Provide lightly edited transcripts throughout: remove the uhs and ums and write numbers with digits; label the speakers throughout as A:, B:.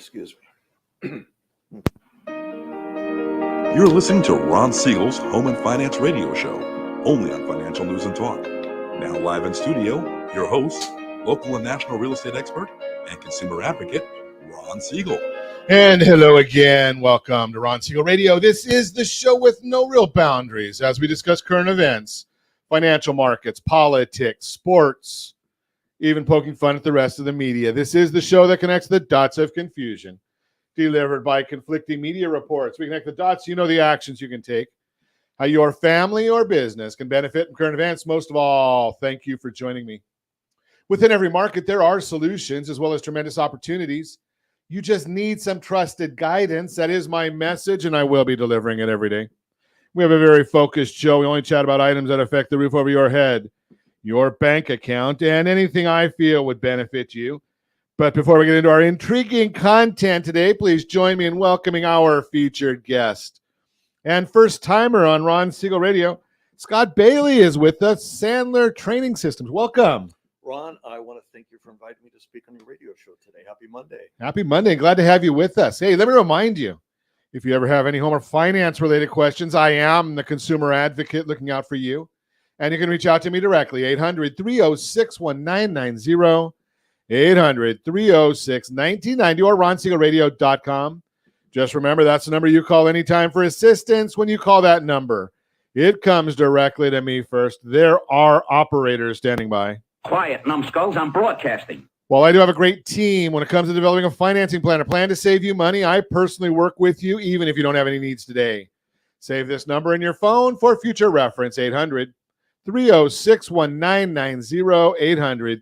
A: Excuse
B: me. You're listening to Ron Siegel's Home and Finance Radio Show, only on Financial News and Talk. Now live in studio, your host, local and national real estate expert and consumer advocate, Ron Siegel.
C: And hello again. Welcome to Ron Siegel Radio. This is the show with no real boundaries as we discuss current events, financial markets, politics, sports, even poking fun at the rest of the media. This is the show that connects the dots of confusion, delivered by conflicting media reports. We connect the dots, you know the actions you can take, how your family or business can benefit from current events. Most of all, thank you for joining me. Within every market, there are solutions as well as tremendous opportunities. You just need some trusted guidance. That is my message, and I will be delivering it every day. We have a very focused show. We only chat about items that affect the roof over your head, your bank account, and anything I feel would benefit you. But before we get into our intriguing content today, please join me in welcoming our featured guest. And first-timer on Ron Siegel Radio, Scott Bailey is with us, Sandler Training Systems. Welcome.
A: Ron, I want to thank you for inviting me to speak on your radio show today. Happy Monday.
C: Happy Monday. Glad to have you with us. Hey, let me remind you, if you ever have any home or finance-related questions, I am the consumer advocate looking out for you. And you can reach out to me directly, 800-306-1990. 800-306-1990 or ronsiegelradio.com. Just remember, that's the number you call anytime for assistance. When you call that number, it comes directly to me first. There are operators standing by.
D: Quiet, numbskulls, I'm broadcasting.
C: While I do have a great team when it comes to developing a financing plan, a plan to save you money, I personally work with you even if you don't have any needs today. Save this number in your phone for future reference, 800-306-1990,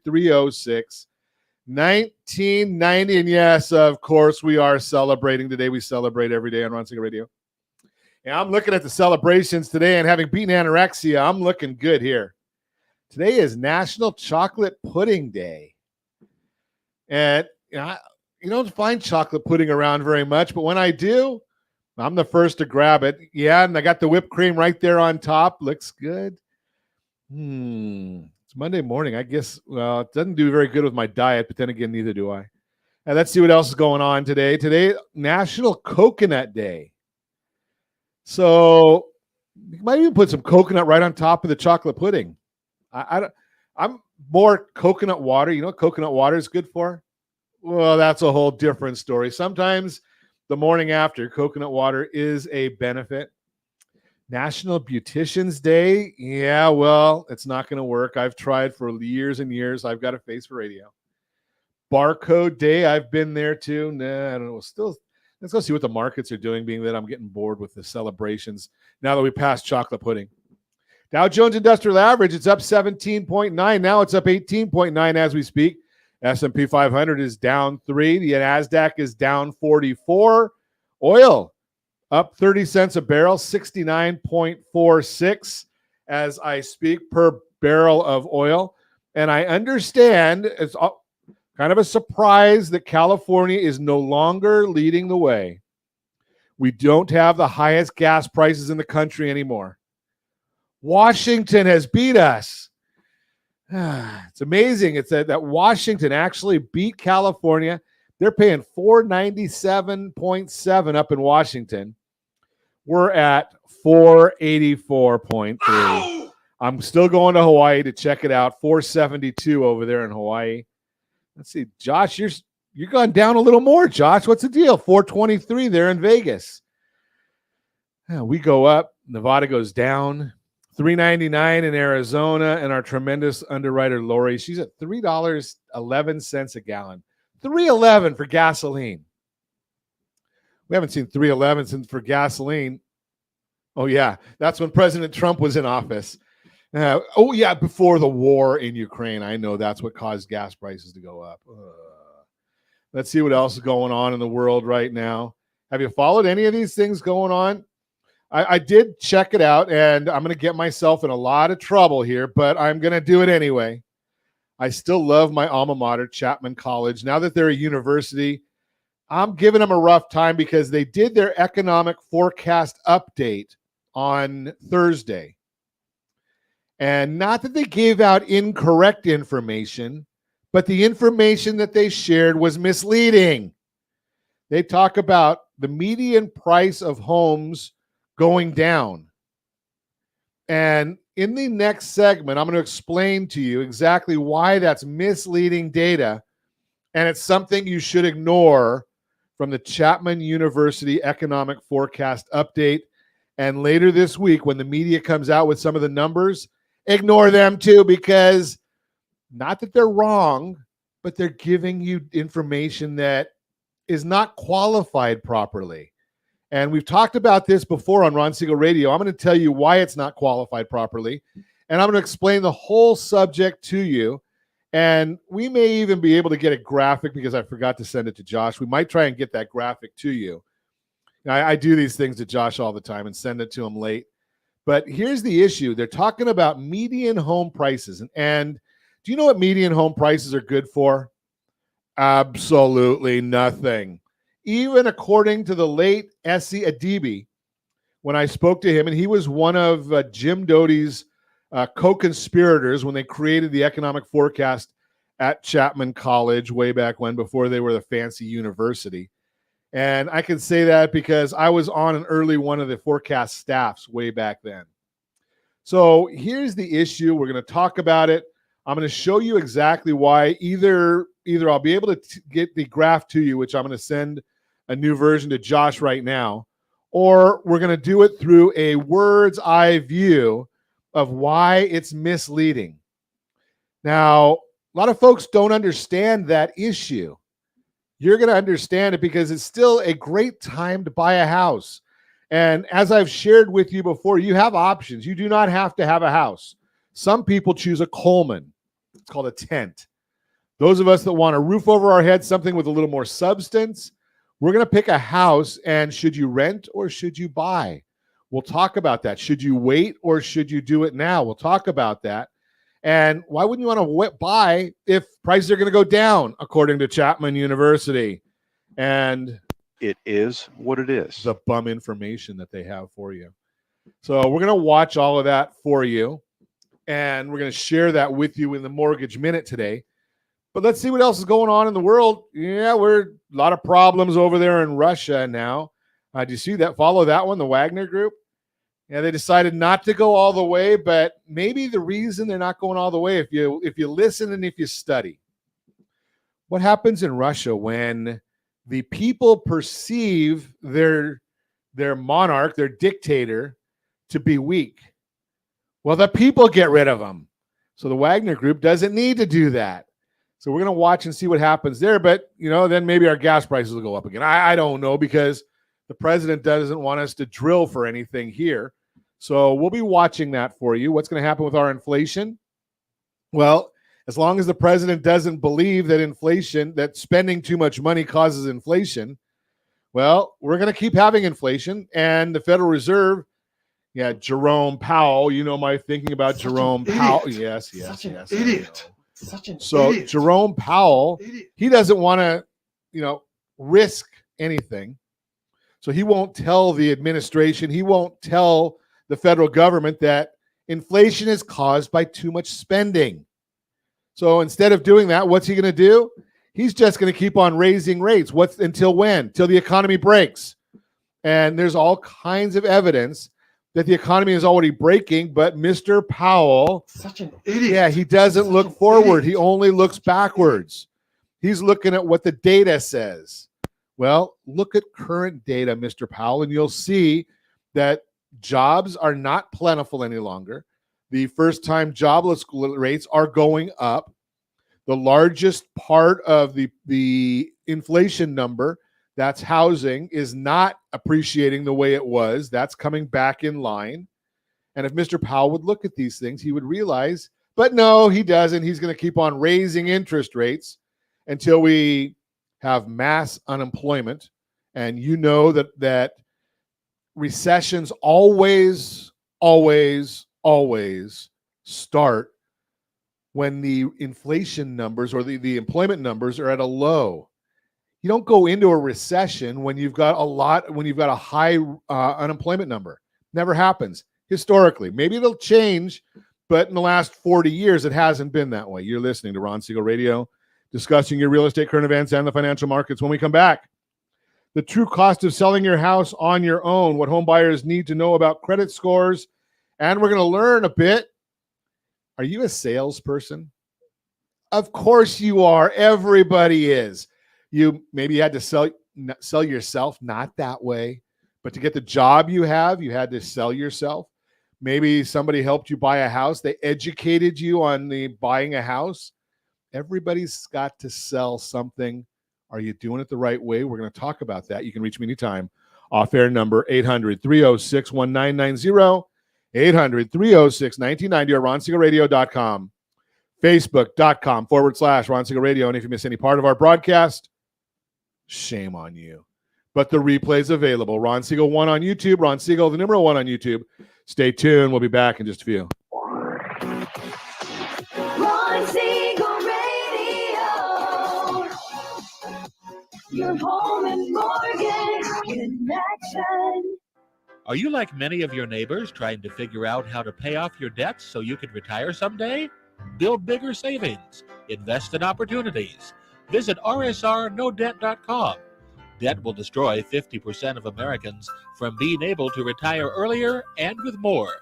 C: 800-306-1990. 1990, and yes, of course, we are celebrating today. We celebrate every day on Ron Siegel Radio. And I'm looking at the celebrations today, and having beaten anorexia, I'm looking good here. Today is National Chocolate Pudding Day. And you don't find chocolate pudding around very much, but when I do, I'm the first to grab it. Yeah, and I got the whipped cream right there on top. Looks good. It's Monday morning. I guess, well, it doesn't do very good with my diet, but then again, neither do I. And let's see what else is going on today. Today, National Coconut Day. So you might even put some coconut right on top of the chocolate pudding. I'm more coconut water. You know what coconut water is good for? Well, that's a whole different story. Sometimes the morning after, coconut water is a benefit. National Beautician's Day. Yeah, well, it's not going to work. I've tried for years and years. I've got a face for radio. Barcode Day. I've been there too. Nah, I don't know. Still, let's go see what the markets are doing, being that I'm getting bored with the celebrations now that we passed chocolate pudding. Dow Jones Industrial Average, it's up 17.9. Now it's up 18.9 as we speak. S&P 500 is down 3. The NASDAQ is down 44. Oil up 30 cents a barrel, 69.46 as I speak per barrel of oil. And I understand it's kind of a surprise that California is no longer leading the way. We don't have the highest gas prices in the country anymore. Washington has beat us. It's amazing. It's that Washington actually beat California. They're paying $497.7 up in Washington. We're at 484.3. I'm still going to Hawaii to check it out. 472 over there in Hawaii. Let's see. Josh, you're going down a little more, Josh. What's the deal? 423 there in Vegas. We go up. Nevada goes down. $3.99 in Arizona. And our tremendous underwriter, Lori, she's at $3.11 a gallon. $3.11 for gasoline. We haven't seen $3.11 since for gasoline. Oh, yeah. That's when President Trump was in office. Before the war in Ukraine. I know that's what caused gas prices to go up. Let's see what else is going on in the world right now. Have you followed any of these things going on? I did check it out, and I'm going to get myself in a lot of trouble here, but I'm going to do it anyway. I still love my alma mater, Chapman College. Now that they're a university, I'm giving them a rough time because they did their economic forecast update on Thursday. And not that they gave out incorrect information, but the information that they shared was misleading. they talk about the median price of homes going down. And in the next segment, I'm going to explain to you exactly why that's misleading data, and it's something you should ignore from the Chapman University Economic Forecast Update. And later this week, when the media comes out with some of the numbers, ignore them too, because not that they're wrong, but they're giving you information that is not qualified properly. And we've talked about this before on Ron Siegel Radio. I'm going to tell you why it's not qualified properly, and I'm going to explain the whole subject to you. And we may even be able to get a graphic, because I forgot to send it to Josh. We might try and get that graphic to you. Now, I do these things to Josh all the time and send it to him late. But here's the issue. They're talking about median home prices. And do you know what median home prices are good for? Absolutely nothing. Even according to the late S.C. Adibi, when I spoke to him, and he was one of Jim Doty's co-conspirators when they created the economic forecast at Chapman College way back when, before they were the fancy university. And I can say that because I was on an early one of the forecast staffs way back then. So here's the issue. We're going to talk about it. I'm going to show you exactly why. Either I'll be able to get the graph to you, which I'm going to send a new version to Josh right now, or we're going to do it through a bird's eye view of why it's misleading. Now, a lot of folks don't understand that issue. You're going to understand it because it's still a great time to buy a house. And as I've shared with you before, you have options. You do not have to have a house. Some people choose a Coleman. It's called a tent. Those of us that want a roof over our head, something with a little more substance, we're going to pick a house. And should you rent or should you buy? We'll talk about that. Should you wait or should you do it now? We'll talk about that. And why wouldn't you want to buy if prices are going to go down, according to Chapman University? And
E: it is what it is.
C: The bum information that they have for you. So we're going to watch all of that for you. And we're going to share that with you in the Mortgage Minute today. But let's see what else is going on in the world. Yeah, we're a lot of problems over there in Russia now. Do you see that? Follow that one, the Wagner Group. Yeah, they decided not to go all the way, but maybe the reason they're not going all the way, if you listen and if you study. What happens in Russia when the people perceive their monarch, their dictator, to be weak? Well, the people get rid of them. So the Wagner Group doesn't need to do that. So we're going to watch and see what happens there. But, then maybe our gas prices will go up again. I don't know, because the president doesn't want us to drill for anything here. So we'll be watching that for you. What's going to happen with our inflation? Well, as long as the president doesn't believe that spending too much money causes inflation, well, we're going to keep having inflation. And the Federal Reserve, Jerome Powell, my thinking about Jerome Powell. Yes.
A: Idiot. Such an
C: idiot. Jerome Powell, he doesn't want to, risk anything. So he won't tell the administration, he won't tell the federal government that inflation is caused by too much spending. So instead of doing that, what's he going to do? He's just going to keep on raising rates. Until when? Till the economy breaks. And there's all kinds of evidence that the economy is already breaking, but Mr. Powell,
A: such an idiot.
C: Yeah, he doesn't look forward. He only looks backwards. He's looking at what the data says. Well, look at current data, Mr. Powell, and you'll see that jobs are not plentiful any longer. The first-time jobless rates are going up. The largest part of the inflation number, that's housing, is not appreciating the way it was. That's coming back in line. And if Mr. Powell would look at these things, he would realize, but no, he doesn't. He's going to keep on raising interest rates until we have mass unemployment. And you know that recessions always start when the inflation numbers or the employment numbers are at a low. You don't go into a recession when you've got a high unemployment number. Never happens historically. Maybe it'll change, but in the last 40 years, it hasn't been that way. You're listening to Ron Siegel Radio, discussing your real estate current events and the financial markets. When we come back, the true cost of selling your house on your own, what home buyers need to know about credit scores, and we're going to learn a bit. Are you a salesperson? Of course you are. Everybody is. You maybe had to sell yourself, not that way, but to get the job you have, you had to sell yourself. Maybe somebody helped you buy a house. They educated you on the buying a house. Everybody's got to sell something. Are you doing it the right way? We're going to talk about that. You can reach me anytime. Off-air number 800-306-1990, 800-306-1990, or RonSiegelRadio.com, Facebook.com/Ron Siegel Radio. And if you miss any part of our broadcast, shame on you. But the replay's available. Ron Siegel 1 on YouTube. Ron Siegel, the number 1 on YouTube. Stay tuned. We'll be back in just a few.
F: Ron Siegel Radio. Your home and mortgage connection.
G: Are you like many of your neighbors trying to figure out how to pay off your debts so you can retire someday? Build bigger savings. Invest in opportunities. Visit rsrnodebt.com. Debt will destroy 50% of Americans from being able to retire earlier and with more.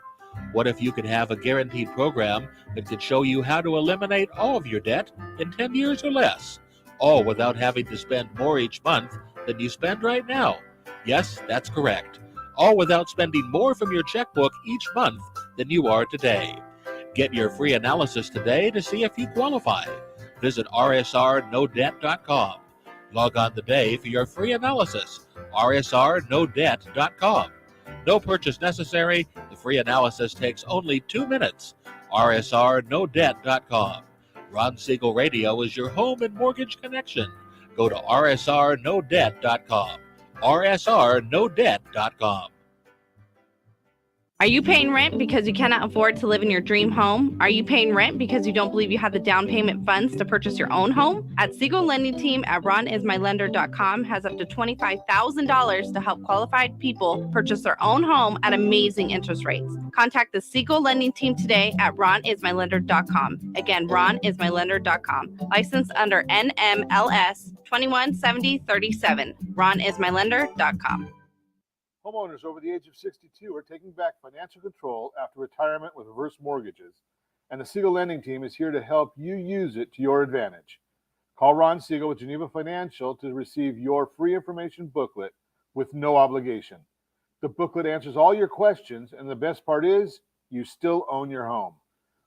G: What if you could have a guaranteed program that could show you how to eliminate all of your debt in 10 years or less, all without having to spend more each month than you spend right now? Yes, that's correct. All without spending more from your checkbook each month than you are today. Get your free analysis today to see if you qualify. Visit rsrnodebt.com. Log on today for your free analysis, rsrnodebt.com. No purchase necessary. The free analysis takes only 2 minutes. rsrnodebt.com. Ron Siegel Radio is your home and mortgage connection. Go to rsrnodebt.com. rsrnodebt.com.
H: Are you paying rent because you cannot afford to live in your dream home? Are you paying rent because you don't believe you have the down payment funds to purchase your own home? At Siegel Lending Team at ronismylender.com has up to $25,000 to help qualified people purchase their own home at amazing interest rates. Contact the Siegel Lending Team today at ronismylender.com. Again, ronismylender.com. Licensed under NMLS 217037. ronismylender.com.
C: Homeowners over the age of 62 are taking back financial control after retirement with reverse mortgages, and the Siegel Lending Team is here to help you use it to your advantage. Call Ron Siegel with Geneva Financial to receive your free information booklet with no obligation. The booklet answers all your questions, and the best part is you still own your home.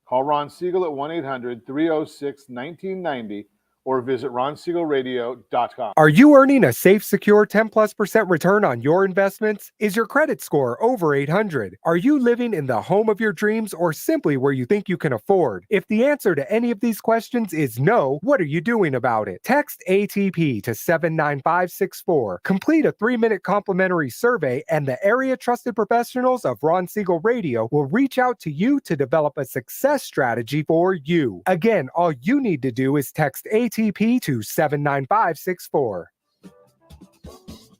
C: Call Ron Siegel at 1-800-306-1990 or visit RonSiegelRadio.com.
I: Are you earning a safe, secure 10+% return on your investments? Is your credit score over 800? Are you living in the home of your dreams or simply where you think you can afford? If the answer to any of these questions is no, what are you doing about it? Text ATP to 79564. Complete a 3-minute complimentary survey, and the area trusted professionals of Ron Siegel Radio will reach out to you to develop a success strategy for you. Again, all you need to do is text ATP to 79564.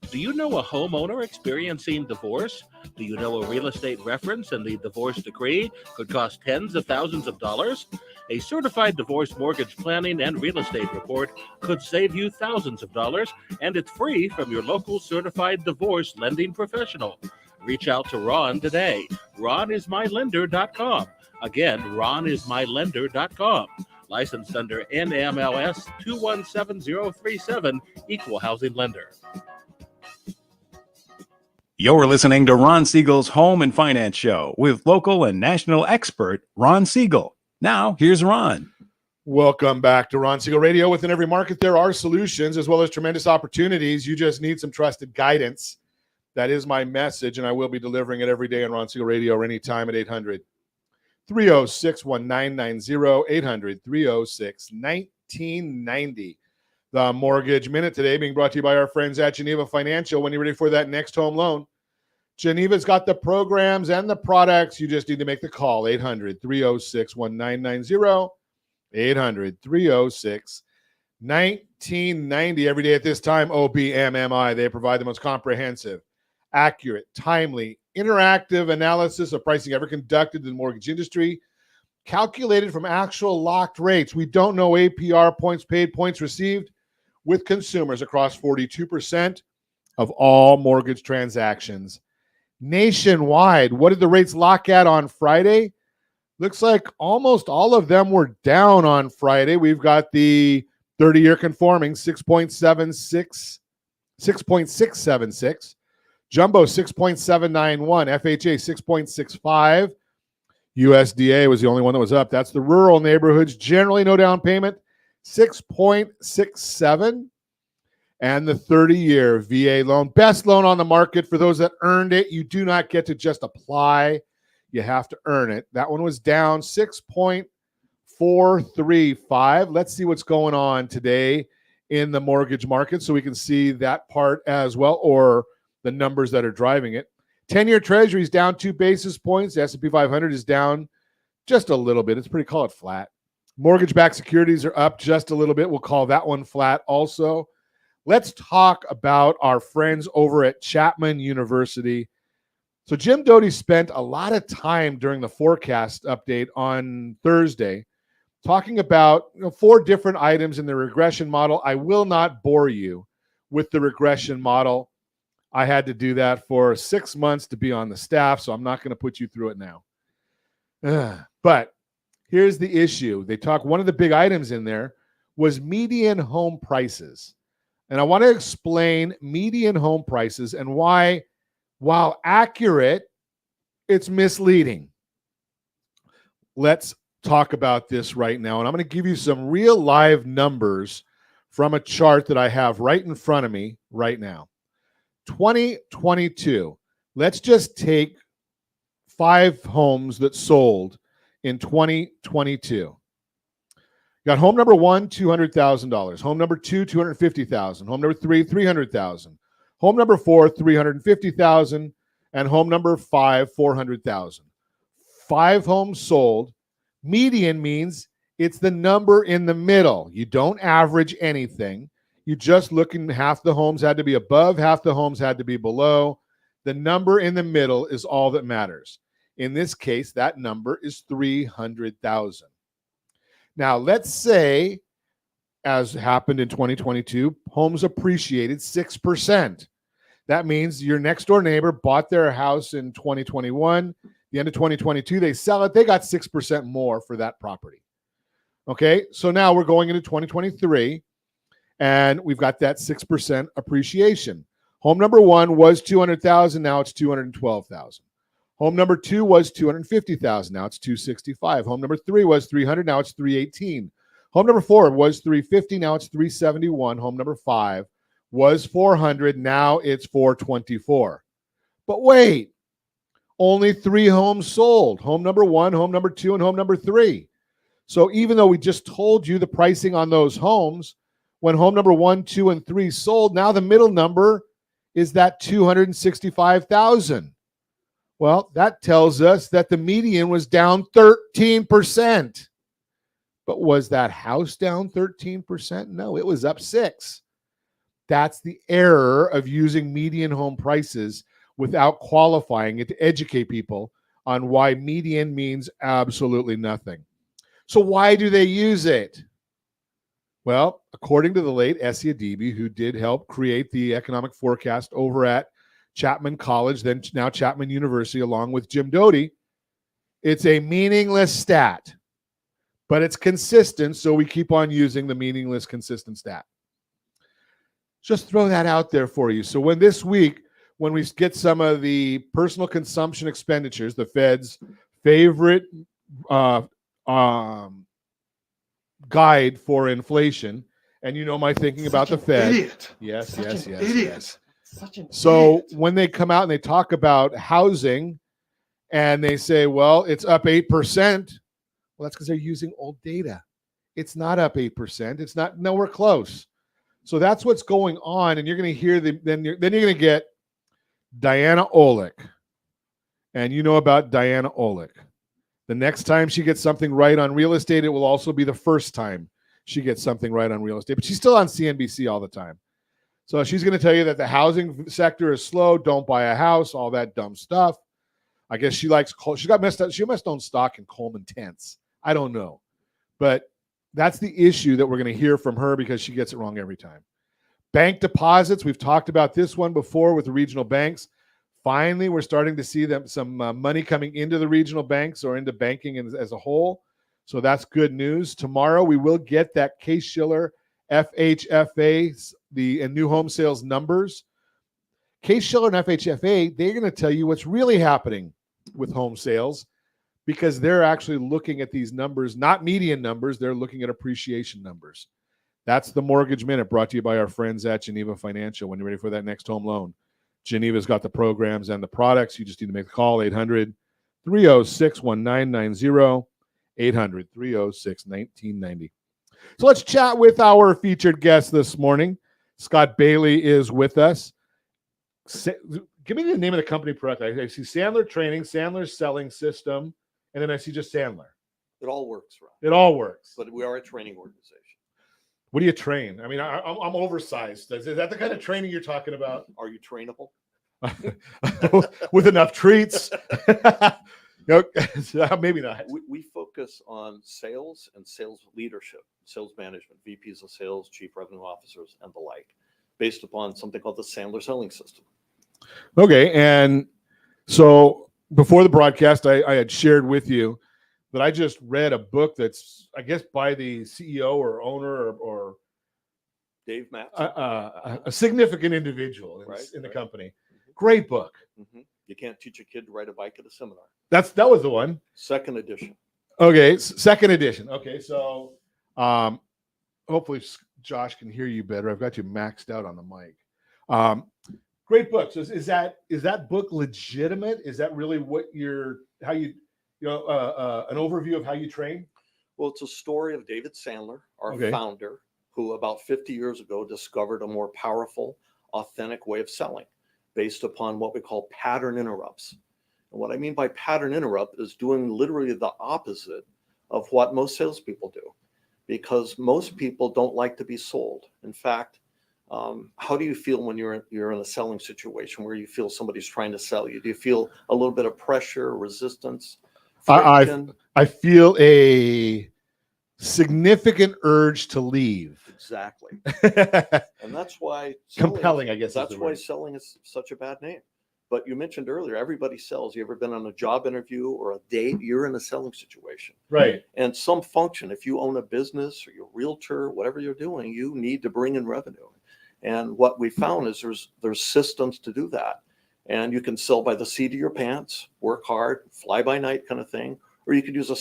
G: Do you know a homeowner experiencing divorce? Do you know a real estate reference and the divorce decree could cost tens of thousands of dollars? A certified divorce mortgage planning and real estate report could save you thousands of dollars, and it's free from your local certified divorce lending professional. Reach out to Ron today. RonIsMyLender.com. Again, RonIsMyLender.com. Licensed under NMLS 217037, Equal Housing Lender.
J: You're listening to Ron Siegel's Home and Finance Show with local and national expert Ron Siegel. Now, here's Ron.
C: Welcome back to Ron Siegel Radio. Within every market, there are solutions as well as tremendous opportunities. You just need some trusted guidance. That is my message, and I will be delivering it every day on Ron Siegel Radio or anytime at 800-306-1990, 800-306-1990. The Mortgage Minute today being brought to you by our friends at Geneva Financial. When you're ready for that next home loan, Geneva's got the programs and the products. You just need to make the call, 800-306-1990, 800-306-1990. Every day at this time, OBMMI. They provide the most comprehensive, accurate, timely, interactive analysis of pricing ever conducted in the mortgage industry, calculated from actual locked rates. We don't know APR, points paid, points received, with consumers across 42% of all mortgage transactions nationwide. What did the rates lock at on Friday? Looks like almost all of them were down on Friday. We've got the 30-year conforming 6.676, jumbo 6.791, FHA 6.65. USDA was the only one that was up. That's the rural neighborhoods. Generally, no down payment, 6.67. And the 30-year VA loan, best loan on the market for those that earned it. You do not get to just apply. You have to earn it. That one was down 6.435. Let's see what's going on today in the mortgage market so we can see that part as well, or the numbers that are driving it. 10-year Treasury is down 2 basis points. The S&P 500 is down just a little bit. It's pretty, call it flat. Mortgage-backed securities are up just a little bit. We'll call that one flat also. Let's talk about our friends over at Chapman University. So Jim Doty spent a lot of time during the forecast update on Thursday talking about 4 different items in the regression model. I will not bore you with the regression model. I had to do that for 6 months to be on the staff, so I'm not going to put you through it now. But here's the issue. They talk, one of the big items in there was median home prices. And I want to explain median home prices and why, while accurate, it's misleading. Let's talk about this right now. And I'm going to give you some real live numbers from a chart that I have right in front of me right now. 2022. Let's just take 5 homes that sold in 2022. Got home number 1, $200,000. Home number 2, $250,000. Home number 3, $300,000. Home number 4, $350,000. And home number 5, $400,000. 5 homes sold. Median means it's the number in the middle. You don't average anything. You just look, and half the homes had to be above, half the homes had to be below. The number in the middle is all that matters. In this case, that number is 300,000. Now, let's say, as happened in 2022, homes appreciated 6%. That means your next door neighbor bought their house in 2021. The end of 2022, they sell it. They got 6% more for that property. Okay, so now we're going into 2023. And we've got that 6% appreciation. Home number 1 was 200,000. Now it's 212,000. Home number 2 was 250,000. Now it's 265. Home number 3 was 300. Now it's 318. Home number 4 was 350. Now it's 371. Home number 5 was 400. Now it's 424. But wait, only 3 homes sold. Home number 1, home number 2, and home number 3. So even though we just told you the pricing on those homes, when home number 1, 2, and 3 sold, now the middle number is that 265,000. Well, that tells us that the median was down 13%. But was that house down 13%? No, it was up 6%. That's the error of using median home prices without qualifying it to educate people on why median means absolutely nothing. So why do they use it? Well, according to the late Essie Adibi, who did help create the economic forecast over at Chapman College, then now Chapman University, along with Jim Doty, it's a meaningless stat, but it's consistent, so we keep on using the meaningless, consistent stat. Just throw that out there for you. So when this week, when we get some of the personal consumption expenditures, the Fed's favorite guide for inflation, and you know my thinking about the Fed.
A: Idiot.
C: Yes.
A: So
C: when they come out and they talk about housing and they say, well, it's up 8%, well, that's because they're using old data. It's not up 8%. It's not nowhere close. So that's what's going on. And you're going to hear then you're going to get Diana Olick. And you know about Diana Olick. The next time she gets something right on real estate, it will also be the first time she gets something right on real estate. But she's still on CNBC all the time. So she's going to tell you that the housing sector is slow. Don't buy a house, all that dumb stuff. I guess she likes, she got messed up. She must own stock in Coleman Tents. I don't know. But that's the issue that we're going to hear from her because she gets it wrong every time. Bank deposits. We've talked about this one before with the regional banks. Finally, we're starting to see some money coming into the regional banks or into banking as a whole. So that's good news. Tomorrow, we will get that Case-Shiller FHFA, the new home sales numbers. Case-Shiller and FHFA, they're going to tell you what's really happening with home sales because they're actually looking at these numbers, not median numbers. They're looking at appreciation numbers. That's the Mortgage Minute brought to you by our friends at Geneva Financial. When you're ready for that next home loan, Geneva's got the programs and the products. You just need to make the call, 800-306-1990, 800-306-1990. So let's chat with our featured guest this morning. Scott Bailey is with us. Give me the name of the company correctly. I see Sandler Training, Sandler's Selling System, and then I see just Sandler.
A: It all works, Ron.
C: It all works.
A: But we are a training organization.
C: What do you train? I mean, I'm oversized. Is that the kind of training you're talking about?
A: Are you trainable?
C: With enough treats? Maybe not.
A: We focus on sales and sales leadership, sales management, VPs of sales, chief revenue officers, and the like, based upon something called the Sandler Selling System.
C: Okay. And so before the broadcast, I had shared with you that I just read a book that's, I guess, by the CEO or owner or
A: Dave Matz,
C: a significant individual in the company.
A: Mm-hmm.
C: Great book.
A: Mm-hmm. You can't teach a kid to ride a bike at a seminar.
C: That was the one.
A: Second edition.
C: Okay, second edition. Okay, so hopefully Josh can hear you better. I've got you maxed out on the mic. Great book. So is that book legitimate? Is that really what an overview of how you train?
A: Well, it's a story of David Sandler, our founder, who about 50 years ago discovered a more powerful, authentic way of selling based upon what we call pattern interrupts. And what I mean by pattern interrupt is doing literally the opposite of what most salespeople do, because most people don't like to be sold. In fact, how do you feel when you're in a selling situation where you feel somebody's trying to sell you? Do you feel a little bit of pressure, resistance?
C: I feel a significant urge to leave.
A: Exactly. And that's why
C: compelling, I guess.
A: That's why selling is such a bad name. But you mentioned earlier, everybody sells. You ever been on a job interview or a date? You're in a selling situation.
C: Right.
A: And some function, if you own a business or you're a realtor, whatever you're doing, you need to bring in revenue. And what we found is there's systems to do that. And you can sell by the seat of your pants, work hard, fly by night kind of thing. Or you could use a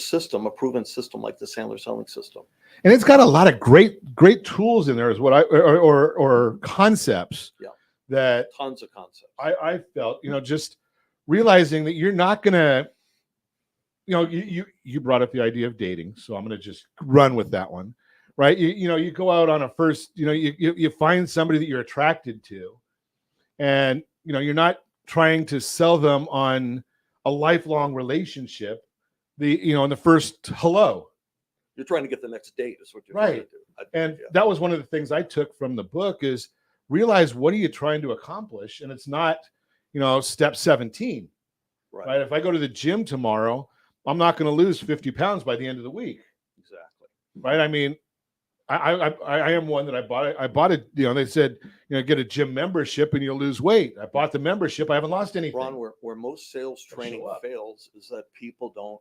A: proven system like the Sandler Selling System. And
C: it's got a lot of great tools in there, is what or concepts.
A: Yeah.
C: That
A: tons of concepts.
C: I felt, just realizing that you're not gonna, you brought up the idea of dating, so I'm gonna just run with that one, right? You go out on a first, you find somebody that you're attracted to, and you're not trying to sell them on a lifelong relationship. In the first hello,
A: you're trying to get the next date is what you're
C: right.
A: trying to do.
C: And that was one of the things I took from the book is realize what are you trying to accomplish, and it's not step 17, right? If I go to the gym tomorrow, I'm not going to lose 50 pounds by the end of the week.
A: Exactly.
C: Right. I mean, I am one that I bought it. They said, get a gym membership and you'll lose weight. I bought the membership. I haven't lost anything.
A: Ron, where most sales training fails is that people don't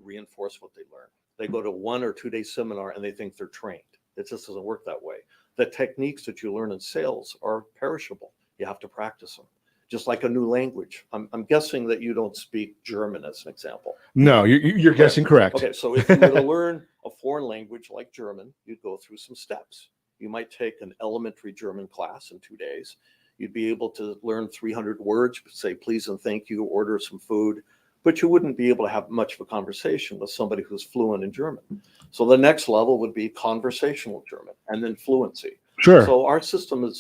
A: reinforce what they learn. They go to 1 or 2 day seminar and they think they're trained. It just doesn't work that way. The techniques that you learn in sales are perishable. You have to practice them. Just like a new language. I'm guessing that you don't speak German as an example.
C: No, you're guessing correct.
A: Okay, so if you were to learn a foreign language like German, you'd go through some steps. You might take an elementary German class in 2 days. You'd be able to learn 300 words, say please and thank you, order some food, but you wouldn't be able to have much of a conversation with somebody who's fluent in German. So the next level would be conversational German and then fluency.
C: Sure.
A: So our system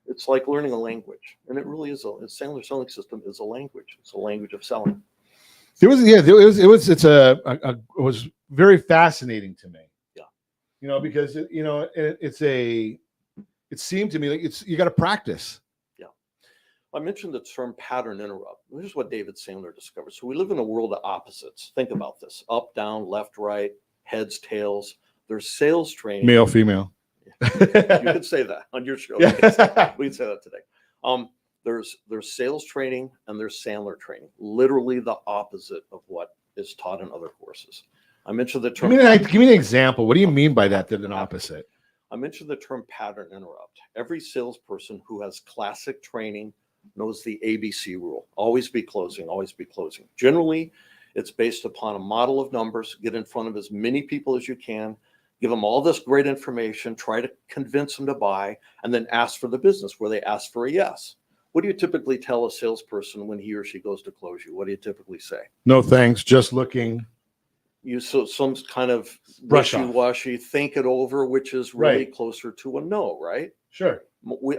A: it's like learning a language, and it really is. Sandler Selling System is a language. It's a language of selling.
C: It was very fascinating to me.
A: Yeah.
C: Because it seemed to me like you got to practice.
A: Yeah. I mentioned the term pattern interrupt. This is what David Sandler discovered. So we live in a world of opposites. Think about this: up, down, left, right, heads, tails. There's sales training.
C: Male, female.
A: You could say that on your show. We can say that today. There's sales training and there's Sandler training. Literally the opposite of what is taught in other courses. I mentioned the term.
C: Give me an example. What do you mean by that? An opposite.
A: I mentioned the term pattern interrupt. Every salesperson who has classic training knows the ABC rule. Always be closing, always be closing. Generally, it's based upon a model of numbers. Get in front of as many people as you can. Give them all this great information. Try to convince them to buy, and then ask for the business where they ask for a yes. What do you typically tell a salesperson when he or she goes to close you? What do you typically say?
C: No thanks, just looking.
A: Some kind of
C: Brush off.
A: wishy-washy, think it over, which is really closer to a no, right?
C: Sure.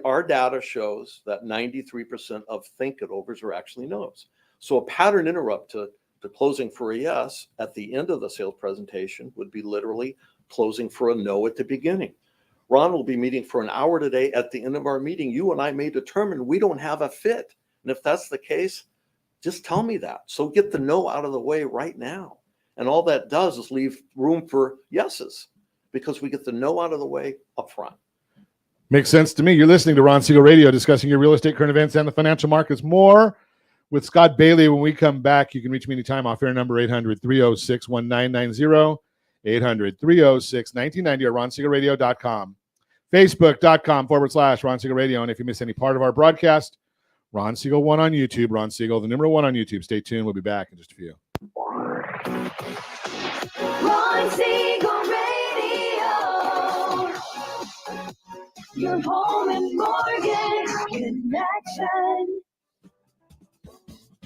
A: Our data shows that 93% of think it overs are actually no's. So a pattern interrupt to closing for a yes at the end of the sales presentation would be literally closing for a no at the beginning. Ron will be meeting for an hour today. At the end of our meeting, you and I may determine we don't have a fit. And if that's the case, just tell me that. So get the no out of the way right now. And all that does is leave room for yeses because we get the no out of the way up front.
C: Makes sense to me. You're listening to Ron Siegel Radio, discussing your real estate, current events, and the financial markets. More with Scott Bailey. When we come back, you can reach me anytime. Off air number 800-306-1990, 800-306-1990, or RonSiegelRadio.com, Facebook.com/Ron Siegel Radio. And if you miss any part of our broadcast, Ron Siegel 1 on YouTube, Ron Siegel, the number 1 on YouTube. Stay tuned. We'll be back in just a few.
F: Ron Siegel Radio. Your home and mortgage connection.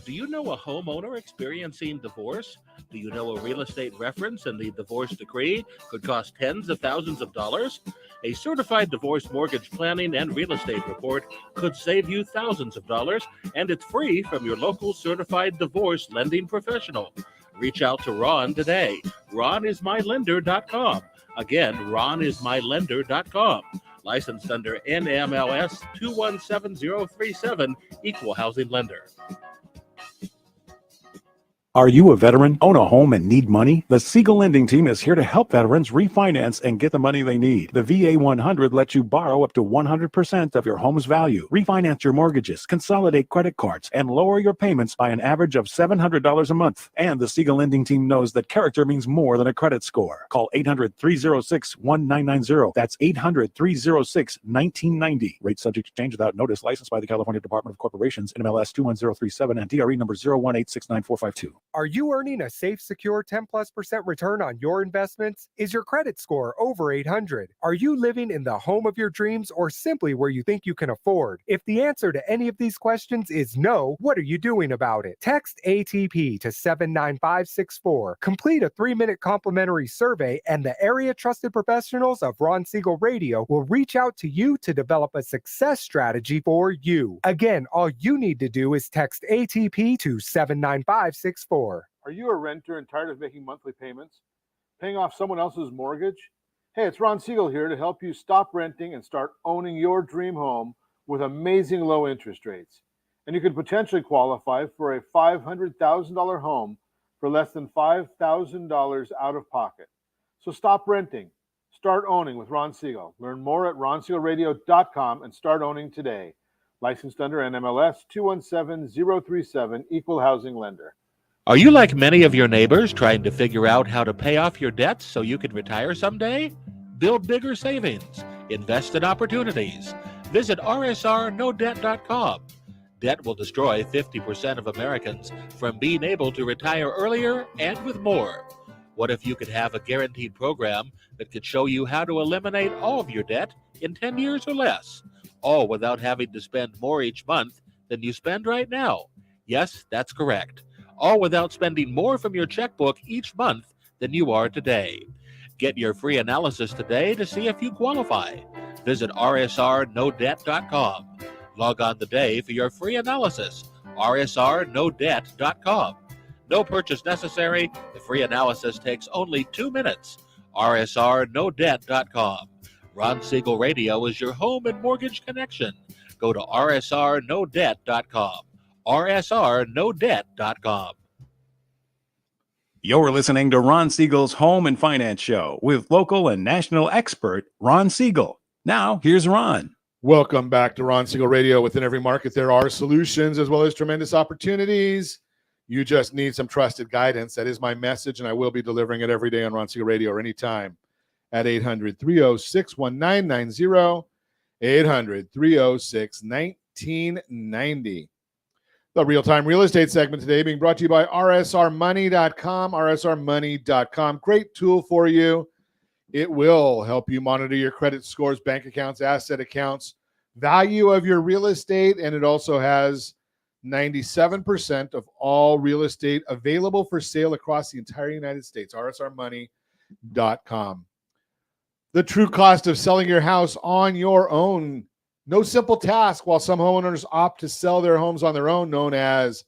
G: Do you know a homeowner experiencing divorce? Do you know a real estate reference and the divorce decree could cost tens of thousands of dollars? A certified divorce mortgage planning and real estate report could save you thousands of dollars, and it's free from your local certified divorce lending professional. Reach out to Ron today. RonIsMyLender.com. Again, RonIsMyLender.com. Licensed under NMLS 217037, Equal Housing Lender.
J: Are you a veteran, own a home, and need money? The Siegel Lending Team is here to help veterans refinance and get the money they need. The VA 100 lets you borrow up to 100% of your home's value, refinance your mortgages, consolidate credit cards, and lower your payments by an average of $700 a month. And the Siegel Lending Team knows that character means more than a credit score. Call 800-306-1990. That's 800-306-1990. Rate subject to change without notice. Licensed by the California Department of Corporations, NMLS 21037, and DRE number 018694452.
I: Are you earning a safe, secure 10+% return on your investments? Is your credit score over 800? Are you living in the home of your dreams or simply where you think you can afford? If the answer to any of these questions is no, what are you doing about it? Text ATP to 79564. Complete a 3-minute complimentary survey, and the area trusted professionals of Ron Siegel Radio will reach out to you to develop a success strategy for you. Again, all you need to do is text ATP to 79564.
K: Are you a renter and tired of making monthly payments? Paying off someone else's mortgage? Hey, it's Ron Siegel here to help you stop renting and start owning your dream home with amazing low interest rates. And you could potentially qualify for a $500,000 home for less than $5,000 out of pocket. So stop renting. Start owning with Ron Siegel. Learn more at RonSiegelRadio.com and start owning today. Licensed under NMLS 217037, Equal Housing Lender.
G: Are you like many of your neighbors trying to figure out how to pay off your debts so you can retire someday? Build bigger savings. Invest in opportunities. Visit rsrnodebt.com. Debt will destroy 50% of Americans from being able to retire earlier and with more. What if you could have a guaranteed program that could show you how to eliminate all of your debt in 10 years or less, all without having to spend more each month than you spend right now? Yes, that's correct. All without spending more from your checkbook each month than you are today. Get your free analysis today to see if you qualify. Visit rsrnodebt.com. Log on today for your free analysis. rsrnodebt.com. No purchase necessary. The free analysis takes only 2 minutes. rsrnodebt.com. Ron Siegel Radio is your home and mortgage connection. Go to rsrnodebt.com. rsrnodebt.com.
J: You're listening to Ron Siegel's Home and Finance Show with local and national expert Ron Siegel. Now, here's Ron.
C: Welcome back to Ron Siegel Radio. Within every market, there are solutions as well as tremendous opportunities. You just need some trusted guidance. That is my message, and I will be delivering it every day on Ron Siegel Radio or anytime at 800-306-1990, 800-306-1990. The real-time real estate segment today being brought to you by rsrmoney.com, rsrmoney.com. Great tool for you. It will help you monitor your credit scores, bank accounts, asset accounts, value of your real estate, and it also has 97% of all real estate available for sale across the entire United States, rsrmoney.com. The true cost of selling your house on your own. No simple task. While some homeowners opt to sell their homes on their own, known as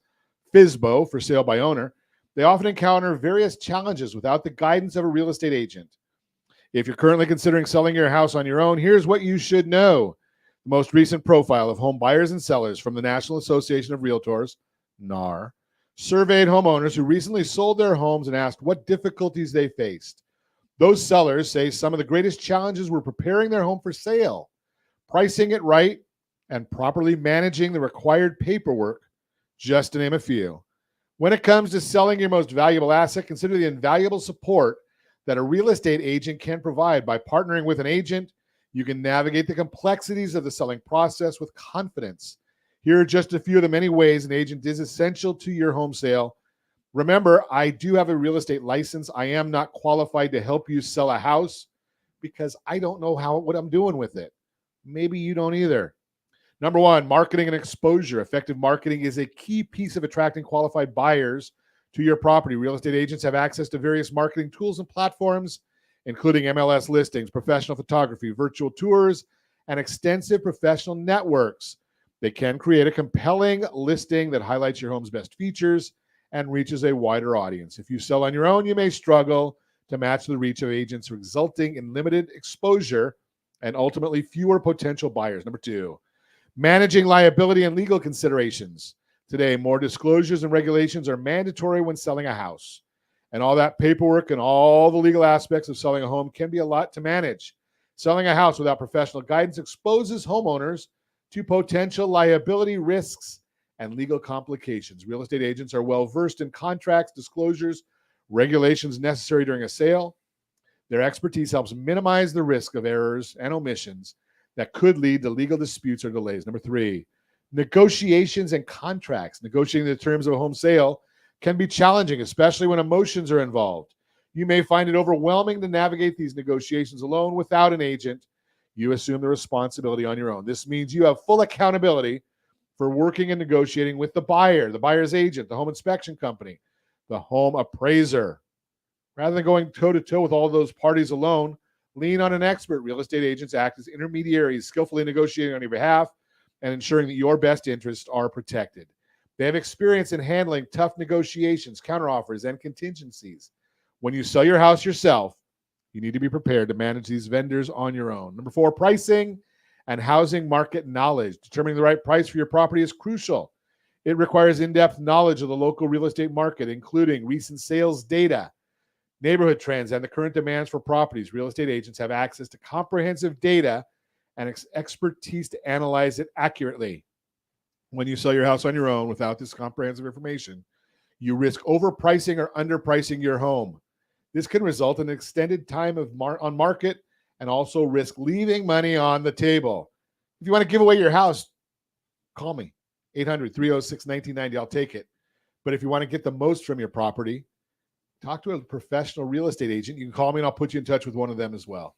C: FSBO, for sale by owner, they often encounter various challenges without the guidance of a real estate agent. If you're currently considering selling your house on your own, here's what you should know. The most recent profile of home buyers and sellers from the National Association of Realtors, NAR, surveyed homeowners who recently sold their homes and asked what difficulties they faced. Those sellers say some of the greatest challenges were preparing their home for sale, pricing it right, and properly managing the required paperwork, just to name a few. When it comes to selling your most valuable asset, consider the invaluable support that a real estate agent can provide. By partnering with an agent, you can navigate the complexities of the selling process with confidence. Here are just a few of the many ways an agent is essential to your home sale. Remember, I do have a real estate license. I am not qualified to help you sell a house because I don't know what I'm doing with it. Maybe you don't either. Number one, marketing and exposure. Effective marketing is a key piece of attracting qualified buyers to your property. Real estate agents have access to various marketing tools and platforms, including MLS listings, professional photography, virtual tours, and extensive professional networks. They can create a compelling listing that highlights your home's best features and reaches a wider audience. If you sell on your own, you may struggle to match the reach of agents, resulting in limited exposure and ultimately fewer potential buyers. Number two, managing liability and legal considerations. Today, more disclosures and regulations are mandatory when selling a house. And all that paperwork and all the legal aspects of selling a home can be a lot to manage. Selling a house without professional guidance exposes homeowners to potential liability risks and legal complications. Real estate agents are well versed in contracts, disclosures, regulations necessary during a sale. Their expertise helps minimize the risk of errors and omissions that could lead to legal disputes or delays. Number three, negotiations and contracts. Negotiating the terms of a home sale can be challenging, especially when emotions are involved. You may find it overwhelming to navigate these negotiations alone without an agent. You assume the responsibility on your own. This means you have full accountability for working and negotiating with the buyer, the buyer's agent, the home inspection company, the home appraiser. Rather than going toe-to-toe with all those parties alone, lean on an expert. Real estate agents act as intermediaries, skillfully negotiating on your behalf and ensuring that your best interests are protected. They have experience in handling tough negotiations, counteroffers, and contingencies. When you sell your house yourself, you need to be prepared to manage these vendors on your own. Number four, pricing and housing market knowledge. Determining the right price for your property is crucial. It requires in-depth knowledge of the local real estate market, including recent sales data, neighborhood trends, and the current demands for properties. Real estate agents have access to comprehensive data and expertise to analyze it accurately. When you sell your house on your own without this comprehensive information, you risk overpricing or underpricing your home. This can result in an extended time on market and also risk leaving money on the table. If you want to give away your house, call me, 800-306-1990. I'll take it. But if you want to get the most from your property, talk to a professional real estate agent. You can call me and I'll put you in touch with one of them as well.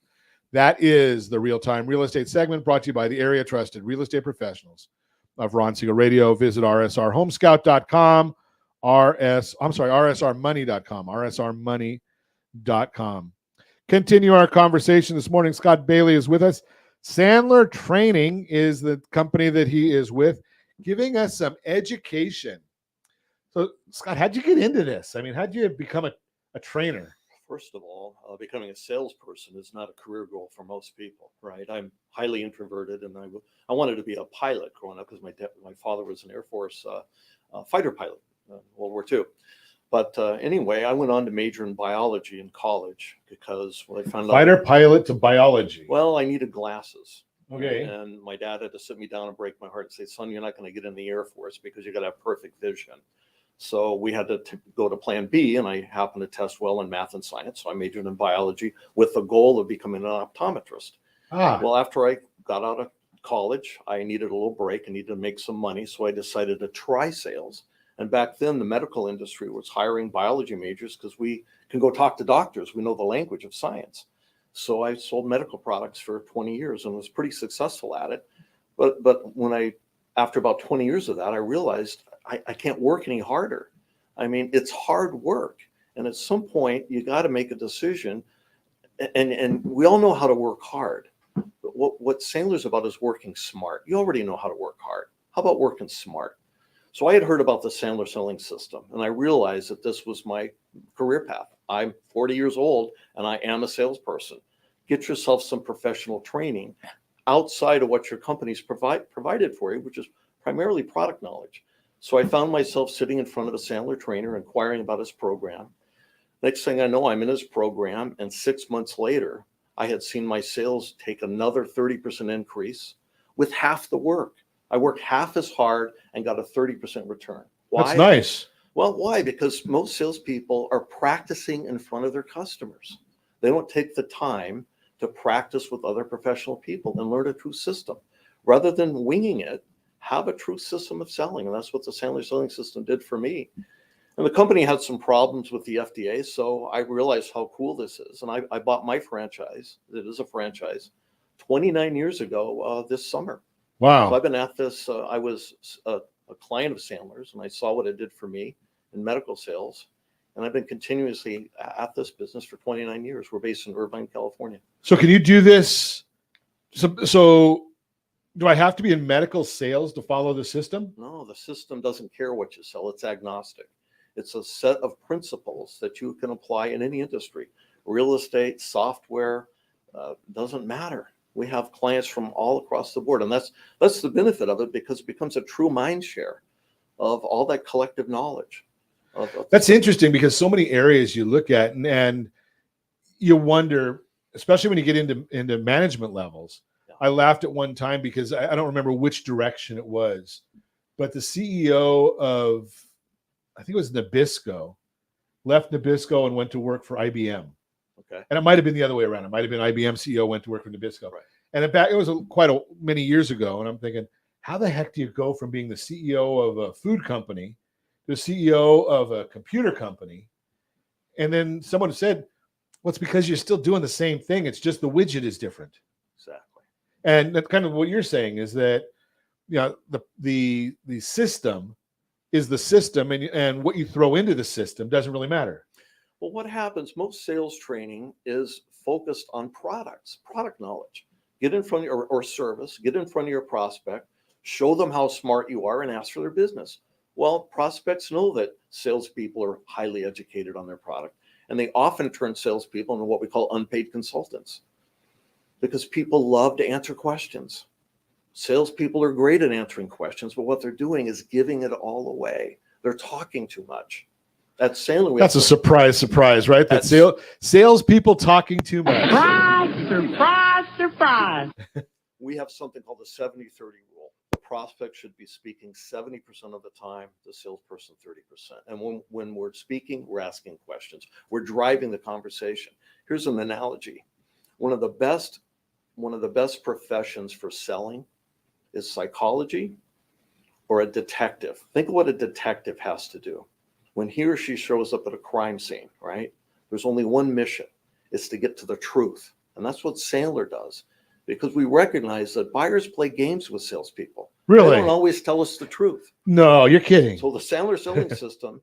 C: That is the real-time real estate segment brought to you by the area trusted real estate professionals of Ron Siegel Radio. Visit rsrhomescout.com, rsrmoney.com, rsrmoney.com. Continue our conversation this morning. Scott Bailey is with us. Sandler Training is the company that he is with, giving us some education. So, Scott, how'd you get into this? I mean, how'd you become a trainer?
A: First of all, becoming a salesperson is not a career goal for most people, right? I'm highly introverted, and I wanted to be a pilot growing up because my father was an Air Force fighter pilot, World War II. But anyway, I went on to major in biology in college because when I found out
C: Fighter pilot to biology.
A: well, I needed glasses.
C: Okay.
A: And my dad had to sit me down and break my heart and say, son, you're not going to get in the Air Force because you got to have perfect vision. So we had to go to plan B, and I happened to test well in math and science. So I majored in biology with the goal of becoming an optometrist. Well, after I got out of college, I needed a little break. I needed to make some money. So I decided to try sales. And back then, the medical industry was hiring biology majors because we can go talk to doctors. We know the language of science. So I sold medical products for 20 years and was pretty successful at it. But when after about 20 years of that, I realized I can't work any harder. I mean, it's hard work. And at some point, you got to make a decision. And we all know how to work hard. But what Sandler's about is working smart. You already know how to work hard. How about working smart? So I had heard about the Sandler selling system, and I realized that this was my career path. I'm 40 years old, and I am a salesperson. Get yourself some professional training outside of what your company's provided for you, which is primarily product knowledge. So I found myself sitting in front of a Sandler trainer, inquiring about his program. Next thing I know, I'm in his program, and 6 months later, I had seen my sales take another 30% increase with half the work. I worked half as hard and got a 30% return. Why?
C: That's nice.
A: Well, why? Because most salespeople are practicing in front of their customers. They don't take the time to practice with other professional people and learn a true system. Rather than winging it, have a true system of selling. And that's what the Sandler selling system did for me. And the company had some problems with the FDA, so I realized how cool this is. And I bought my franchise. It is a franchise 29 years ago this summer.
C: Wow.
A: So I've been at this. I was a client of Sandler's, and I saw what it did for me in medical sales. And I've been continuously at this business for 29 years. We're based in Irvine, California.
C: So can you do this? So do I have to be in medical sales to follow the system?
A: No, the system doesn't care what you sell. It's agnostic. It's a set of principles that you can apply in any industry. Real estate, software, doesn't matter. We have clients from all across the board. And that's the benefit of it, because it becomes a true mind share of all that collective knowledge.
C: That's interesting, because so many areas you look at and you wonder, especially when you get into management levels.
A: Yeah.
C: I laughed at one time because I don't remember which direction it was, but the CEO of, I think it was Nabisco, left Nabisco and went to work for IBM.
A: Okay.
C: And it might have been the other way around. It might have been IBM CEO went to work for Nabisco.
A: Right.
C: And it was many years ago. And I'm thinking, how the heck do you go from being the CEO of a food company to the CEO of a computer company? And then someone said, well, it's because you're still doing the same thing. It's just the widget is different.
A: Exactly.
C: And that's kind of what you're saying, is that, you know, the system is the system, and what you throw into the system doesn't really matter.
A: Well, what happens, most sales training is focused on products, product knowledge. Get in front of or service, get in front of your prospect, show them how smart you are, and ask for their business. Well, prospects know that salespeople are highly educated on their product, and they often turn salespeople into what we call unpaid consultants, because people love to answer questions. Salespeople are great at answering questions, but what they're doing is giving it all away. They're talking too much. At Sandler,
C: that's a surprise, right? That salespeople talking too much.
D: Surprise.
A: We have something called the 70-30 rule. The prospect should be speaking 70% of the time, the salesperson 30%. And when we're speaking, we're asking questions. We're driving the conversation. Here's an analogy. One of the best professions for selling is psychology or a detective. Think of what a detective has to do. When he or she shows up at a crime scene, right? There's only one mission. It's to get to the truth. And that's what Sandler does, because we recognize that buyers play games with salespeople.
C: Really?
A: They don't always tell us the truth.
C: No, you're kidding.
A: So the Sandler selling system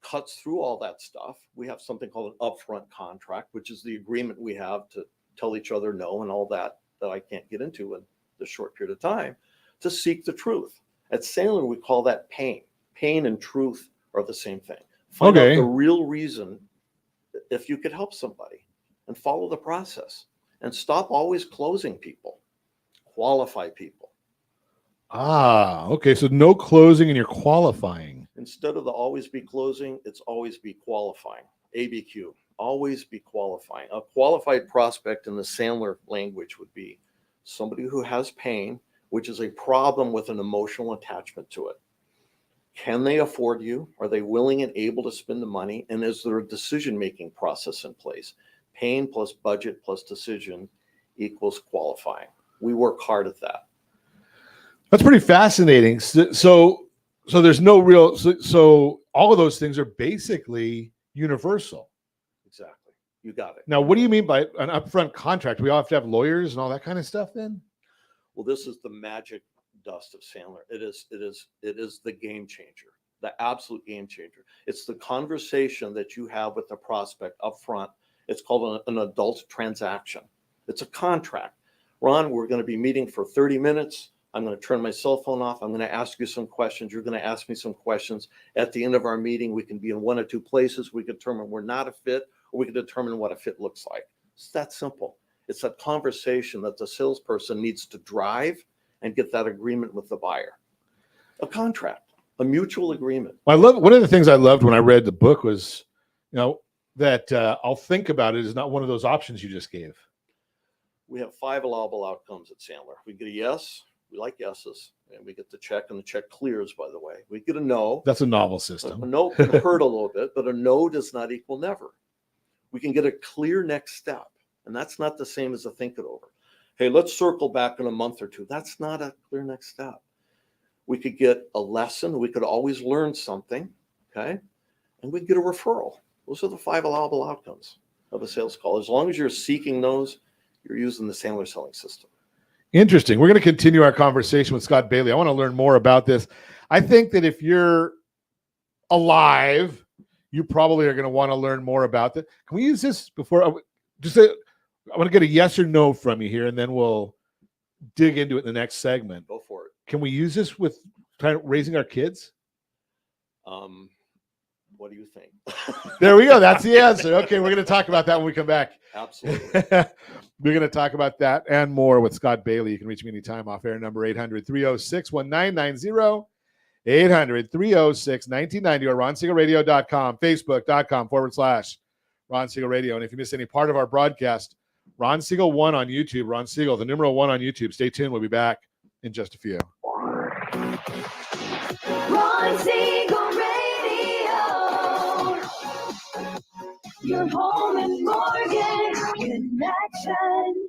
A: cuts through all that stuff. We have something called an upfront contract, which is the agreement we have to tell each other no and all that I can't get into in this short period of time, to seek the truth. At Sandler, we call that pain. Pain and truth are the same thing. Find out the real reason, if you could help somebody, and follow the process, and stop always closing people. Qualify people.
C: Okay. So no closing, and you're qualifying.
A: Instead of the always be closing, it's always be qualifying. ABQ, always be qualifying. A qualified prospect in the Sandler language would be somebody who has pain, which is a problem with an emotional attachment to it. Can they afford you? Are they willing and able to spend the money? And is there a decision-making process in place? Pain plus budget plus decision equals qualifying. We work hard at that.
C: That's pretty fascinating. So there's no real, so all of those things are basically universal.
A: Exactly. You got it.
C: Now, what do you mean by an upfront contract? We all have to have lawyers and all that kind of stuff then?
A: Well, this is the magic dust of Sandler. It is the game changer, the absolute game changer. It's the conversation that you have with the prospect up front. It's called an adult transaction. It's a contract. Ron, we're going to be meeting for 30 minutes. I'm going to turn my cell phone off. I'm going to ask you some questions. You're going to ask me some questions. At the end of our meeting, we can be in one or two places. We can determine we're not a fit, or we can determine what a fit looks like. It's that simple. It's that conversation that the salesperson needs to drive and get that agreement with the buyer. A contract, a mutual agreement.
C: Well, I love, one of the things I loved when I read the book was, that I'll think about it is not one of those options you just gave.
A: We have 5 allowable outcomes at Sandler. We get a yes. We like yeses, and we get the check, and the check clears, by the way. We get a no.
C: That's a novel system.
A: A no can hurt a little bit, but a no does not equal never. We can get a clear next step, and that's not the same as a think it over. Hey, let's circle back in a month or two. That's not a clear next step. We could get a lesson. We could always learn something, okay? And we get a referral. Those are the 5 allowable outcomes of a sales call. As long as you're seeking those, you're using the Sandler selling system.
C: Interesting. We're going to continue our conversation with Scott Bailey. I want to learn more about this. I think that if you're alive, you probably are going to want to learn more about that. Can we use this before? I want to get a yes or no from you here, and then we'll dig into it in the next segment.
A: Go for it.
C: Can we use this with kind of raising our kids?
A: What do you think?
C: There we go. That's the answer. Okay, we're going to talk about that when we come back.
A: Absolutely.
C: We're going to talk about that and more with Scott Bailey. You can reach me anytime off air, number 800-306-1990, 800-306-1990, or RonSiegelRadio.com, Facebook.com/Ron Siegel Radio. And if you miss any part of our broadcast, Ron Siegel 1 on YouTube, Ron Siegel, the numeral 1 on YouTube. Stay tuned. We'll be back in just a few.
F: Ron Siegel Radio. Your home and mortgage connection.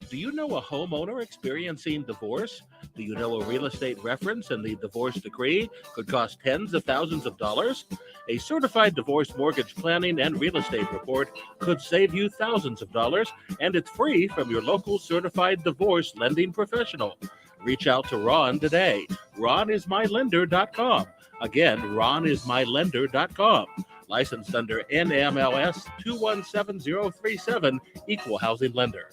G: Do you know a homeowner experiencing divorce? Do you know a real estate reference and the divorce decree could cost tens of thousands of dollars? A certified divorce mortgage planning and real estate report could save you thousands of dollars, and it's free from your local certified divorce lending professional. Reach out to Ron today. RonIsMyLender.com. Again, RonIsMyLender.com. Licensed under NMLS 217037, Equal Housing Lender.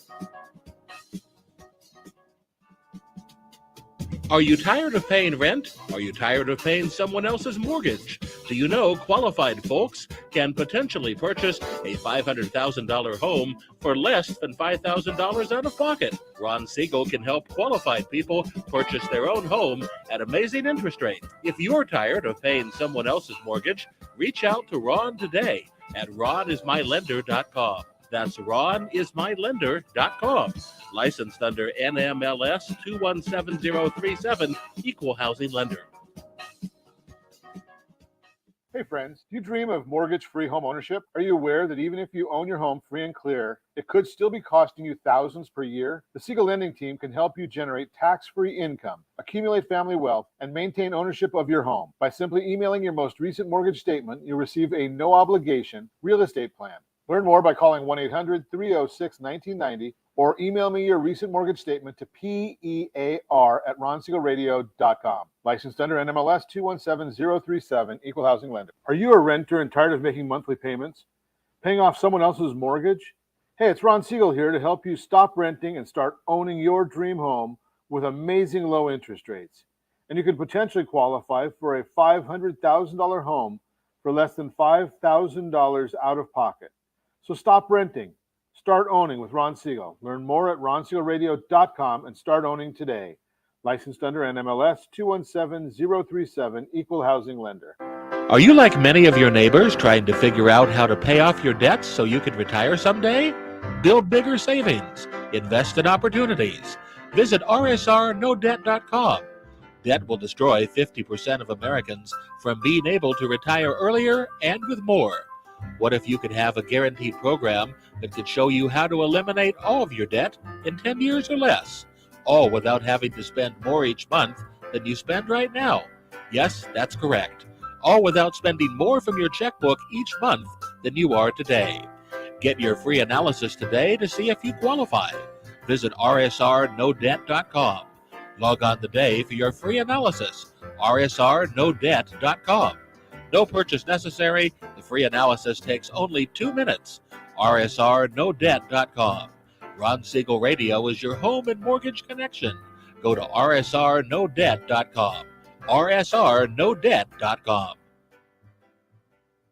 G: Are you tired of paying rent? Are you tired of paying someone else's mortgage? Do you know qualified folks can potentially purchase a $500,000 home for less than $5,000 out of pocket? Ron Siegel can help qualified people purchase their own home at amazing interest rates. If you're tired of paying someone else's mortgage, reach out to Ron today at RonIsMyLender.com. That's RonIsMyLender.com. Licensed under NMLS 217037, Equal Housing Lender.
K: Hey friends, do you dream of mortgage-free home ownership? Are you aware that even if you own your home free and clear, it could still be costing you thousands per year? The Siegel Lending Team can help you generate tax-free income, accumulate family wealth, and maintain ownership of your home. By simply emailing your most recent mortgage statement, you'll receive a no-obligation real estate plan. Learn more by calling 1-800-306-1990 or email me your recent mortgage statement to PEAR@RonSiegelRadio.com. Licensed under NMLS 217037, Equal Housing Lender. Are you a renter and tired of making monthly payments? Paying off someone else's mortgage? Hey, it's Ron Siegel here to help you stop renting and start owning your dream home with amazing low interest rates. And you could potentially qualify for a $500,000 home for less than $5,000 out of pocket. So stop renting. Start owning with Ron Siegel. Learn more at RonSiegelRadio.com and start owning today. Licensed under NMLS 217037, Equal Housing Lender.
G: Are you like many of your neighbors trying to figure out how to pay off your debts so you can retire someday? Build bigger savings. Invest in opportunities. Visit rsrnodebt.com. Debt will destroy 50% of Americans from being able to retire earlier and with more. What if you could have a guaranteed program that could show you how to eliminate all of your debt in 10 years or less, all without having to spend more each month than you spend right now? Yes, that's correct. All without spending more from your checkbook each month than you are today. Get your free analysis today to see if you qualify. Visit rsrnodebt.com. Log on today for your free analysis. rsrnodebt.com. No purchase necessary. The free analysis takes only 2 minutes. rsrnodebt.com. Ron Siegel Radio is your home and mortgage connection. Go to rsrnodebt.com. rsrnodebt.com.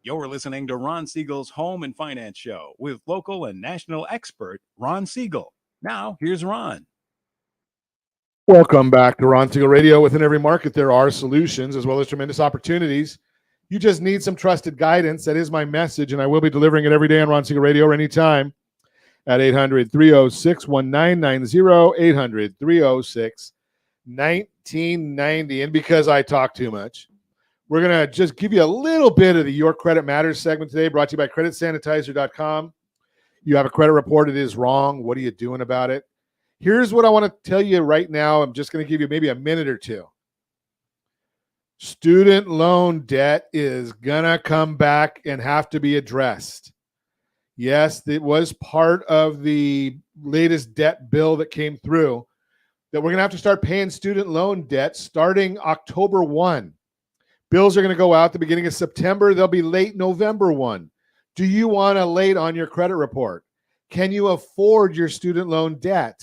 J: You're listening to Ron Siegel's Home and Finance Show with local and national expert Ron Siegel. Now, here's Ron.
C: Welcome back to Ron Siegel Radio. Within every market, there are solutions as well as tremendous opportunities. You just need some trusted guidance. That is my message, and I will be delivering it every day on Ron Siegel Radio or anytime at 800-306-1990, 800-306-1990. And because I talk too much, we're going to just give you a little bit of the Your Credit Matters segment today, brought to you by creditsanitizer.com. You have a credit report, it is wrong. What are you doing about it? Here's what I want to tell you right now. I'm just going to give you maybe a minute or two. Student loan debt is going to come back and have to be addressed. Yes, it was part of the latest debt bill that came through that we're going to have to start paying student loan debt starting October 1. Bills are going to go out the beginning of September. They'll be late November 1. Do you want to late on your credit report? Can you afford your student loan debt?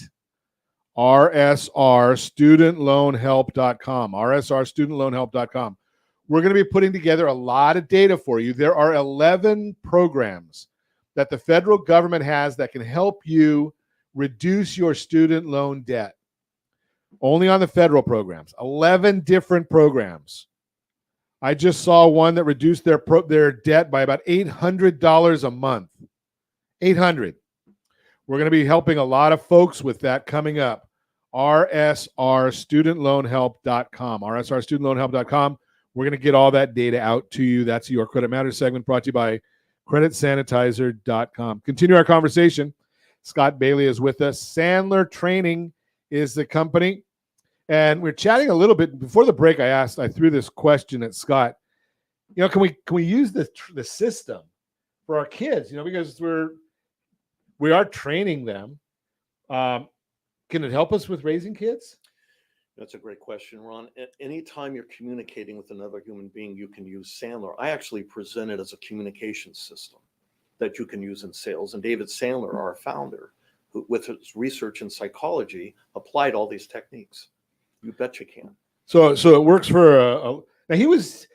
C: rsrstudentloanhelp.com. rsrstudentloanhelp.com. We're going to be putting together a lot of data for you. There are 11 programs that the federal government has that can help you reduce your student loan debt. Only on the federal programs. 11 different programs. I just saw one that reduced their debt by about $800 a month. $800. We're going to be helping a lot of folks with that coming up. rsrstudentloanhelp.com. rsrstudentloanhelp.com. We're going to get all that data out to you. That's Your Credit Matters segment brought to you by creditsanitizer.com. Continue our conversation. Scott Bailey is with us. Sandler Training is the company. And we're chatting a little bit before the break. I threw this question at Scott. Can we use the system for our kids? Because we are training them. Can it help us with raising kids?
A: That's a great question, Ron. Anytime you're communicating with another human being, you can use Sandler. I actually present it as a communication system that you can use in sales. And David Sandler, our founder, who, with his research in psychology, applied all these techniques. You bet you can.
C: So it works for now he was,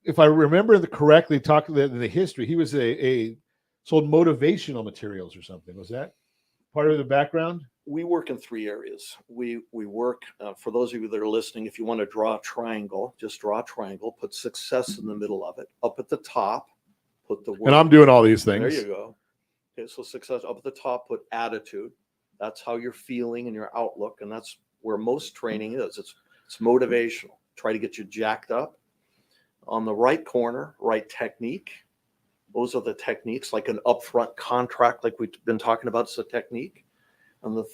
C: if I remember correctly, talking the history, he was sold motivational materials or something. Was that part of the background?
A: We work in 3 areas. We work, for those of you that are listening, if you want to draw a triangle, just draw a triangle, put success in the middle of it. Up at the top, put the word.
C: And I'm doing all these things.
A: There you go. Okay, so success. Up at the top, put attitude. That's how you're feeling and your outlook. And that's where most training is. It's motivational. Try to get you jacked up. On the right corner, right technique. Those are the techniques, like an upfront contract, like we've been talking about. It's a technique. On the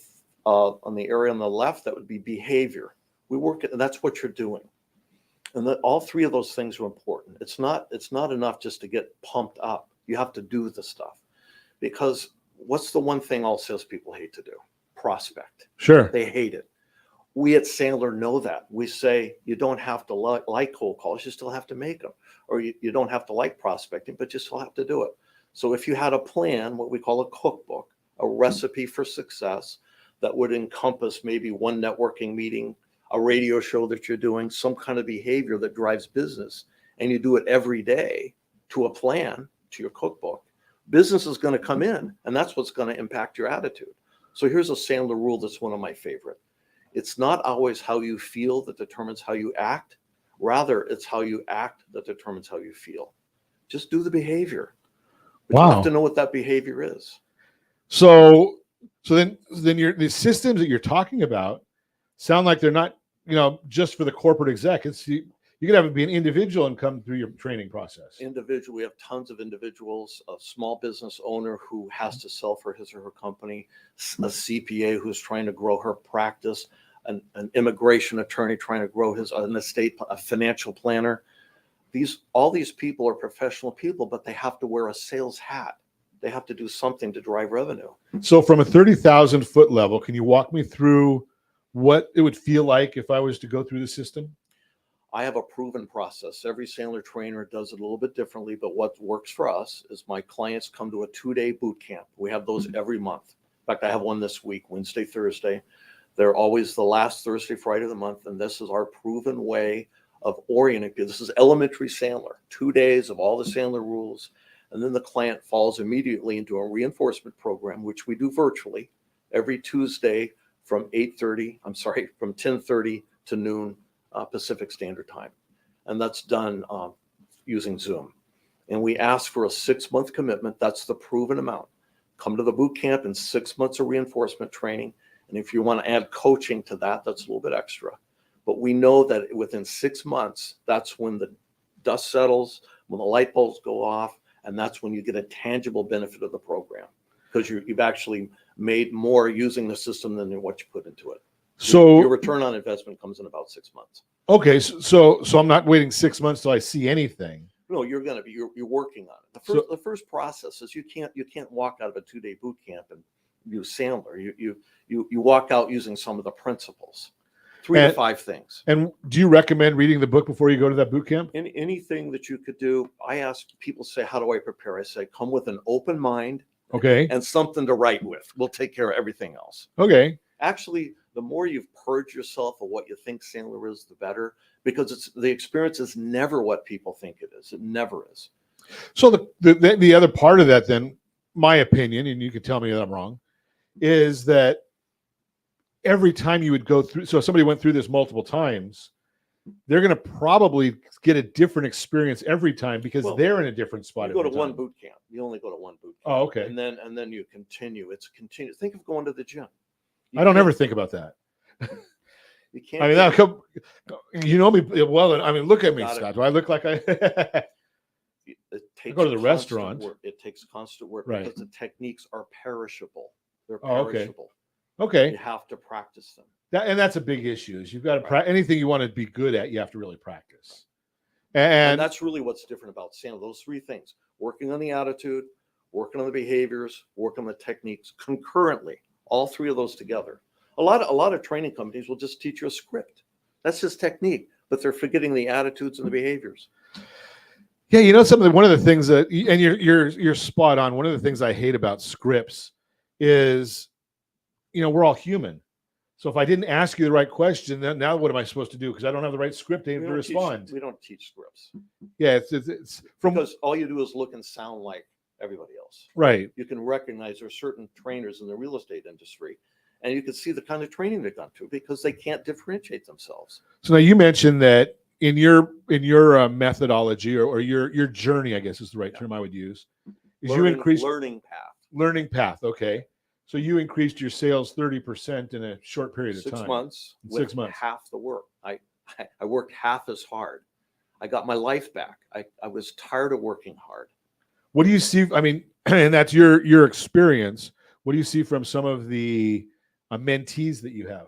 A: area on the left, that would be behavior. We work at, and that's what you're doing. And all 3 of those things are important. It's not enough just to get pumped up. You have to do the stuff. Because what's the one thing all salespeople hate to do? Prospect.
C: Sure.
A: They hate it. We at Sandler know that. We say you don't have to like cold calls, you still have to make them. Or you don't have to like prospecting, but you still have to do it. So if you had a plan, what we call a cookbook, a recipe for success that would encompass maybe one networking meeting, a radio show that you're doing, some kind of behavior that drives business, and you do it every day to a plan, to your cookbook, business is going to come in, and that's what's going to impact your attitude. So here's a Sandler rule that's one of my favorite. It's not always how you feel that determines how you act. Rather, it's how you act that determines how you feel. Just do the behavior. But you have to know what that behavior is.
C: So then the systems that you're talking about sound like they're not, just for the corporate exec. It's you could have it be an individual and come through your training process.
A: Individual, we have tons of individuals, a small business owner who has to sell for his or her company, a CPA who's trying to grow her practice, an immigration attorney trying to grow an estate, a financial planner. All these people are professional people, but they have to wear a sales hat. They have to do something to drive revenue.
C: So from a 30,000 foot level, can you walk me through what it would feel like if I was to go through the system?
A: I have a proven process. Every Sandler trainer does it a little bit differently, but what works for us is my clients come to a 2-day boot camp. We have those every month. In fact, I have one this week, Wednesday, Thursday. They're always the last Thursday, Friday of the month, and this is our proven way of orienting people. This is elementary Sandler, 2 days of all the Sandler rules, and then the client falls immediately into a reinforcement program, which we do virtually every Tuesday from 10:30 to noon Pacific Standard Time, and that's done using Zoom. And we ask for a 6-month commitment. That's the proven amount. Come to the boot camp and 6 months of reinforcement training. And if you want to add coaching to that, that's a little bit extra. But we know that within 6 months, that's when the dust settles, when the light bulbs go off, and that's when you get a tangible benefit of the program, because you've actually made more using the system than what you put into it.
C: So
A: your return on investment comes in about 6 months.
C: Okay, so I'm not waiting 6 months till I see anything.
A: No, you're working on it. The first process is you can't walk out of a 2-day boot camp and use Sandler. You walk out using some of the principles, 3 to 5 things.
C: And do you recommend reading the book before you go to that boot camp?
A: Anything that you could do. I ask people, say, how do I prepare? I say, come with an open mind.
C: Okay.
A: And something to write with. We'll take care of everything else.
C: Okay.
A: Actually, the more you've purged yourself of what you think Sandler is, the better, because the experience is never what people think it is. It never is.
C: So the other part of that, then, my opinion, and you can tell me that I'm wrong, is that every time you would go through, so if somebody went through this multiple times, they're going to probably get a different experience every time because they're in a different spot.
A: You go to one boot camp. You only go to one boot camp.
C: Oh, okay.
A: And then you continue. It's continuous. Think of going to the gym.
C: I don't ever think about that.
A: You can't.
C: I mean, you know me well. I mean, look at me, Scott. Do I look like I go to the restaurant?
A: It takes constant work,
C: right?
A: Because the techniques are perishable. They're
C: okay.
A: perishable.
C: Okay.
A: You have to practice them.
C: That's a big issue. Is you've got to anything you want to be good at, you have to really practice.
A: And that's really what's different about Sandler. Those 3 things: working on the attitude, working on the behaviors, working on the techniques concurrently. All 3 of those together. A lot of training companies will just teach you a script. That's just technique, but they're forgetting the attitudes and the behaviors.
C: Yeah, one of the things that, and you're spot on. One of the things I hate about scripts is, we're all human. So if I didn't ask you the right question, then now what am I supposed to do? Because I don't have the right script to respond.
A: We don't teach scripts.
C: Yeah, it's
A: because all you do is look and sound like everybody else.
C: Right.
A: You can recognize there are certain trainers in the real estate industry, and you can see the kind of training they've gone through because they can't differentiate themselves.
C: So now you mentioned that in your methodology or your journey, I guess is the right term I would use, is you increased
A: learning path.
C: Learning path. Okay. So you increased your sales 30% in a short period of time.
A: 6 months.
C: 6 months.
A: Half the work. I worked half as hard. I got my life back. I was tired of working hard.
C: What do you see? I mean, and that's your experience. What do you see from some of the mentees that you have?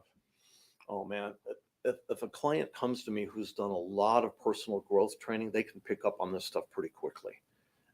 A: Oh man, if a client comes to me who's done a lot of personal growth training, they can pick up on this stuff pretty quickly,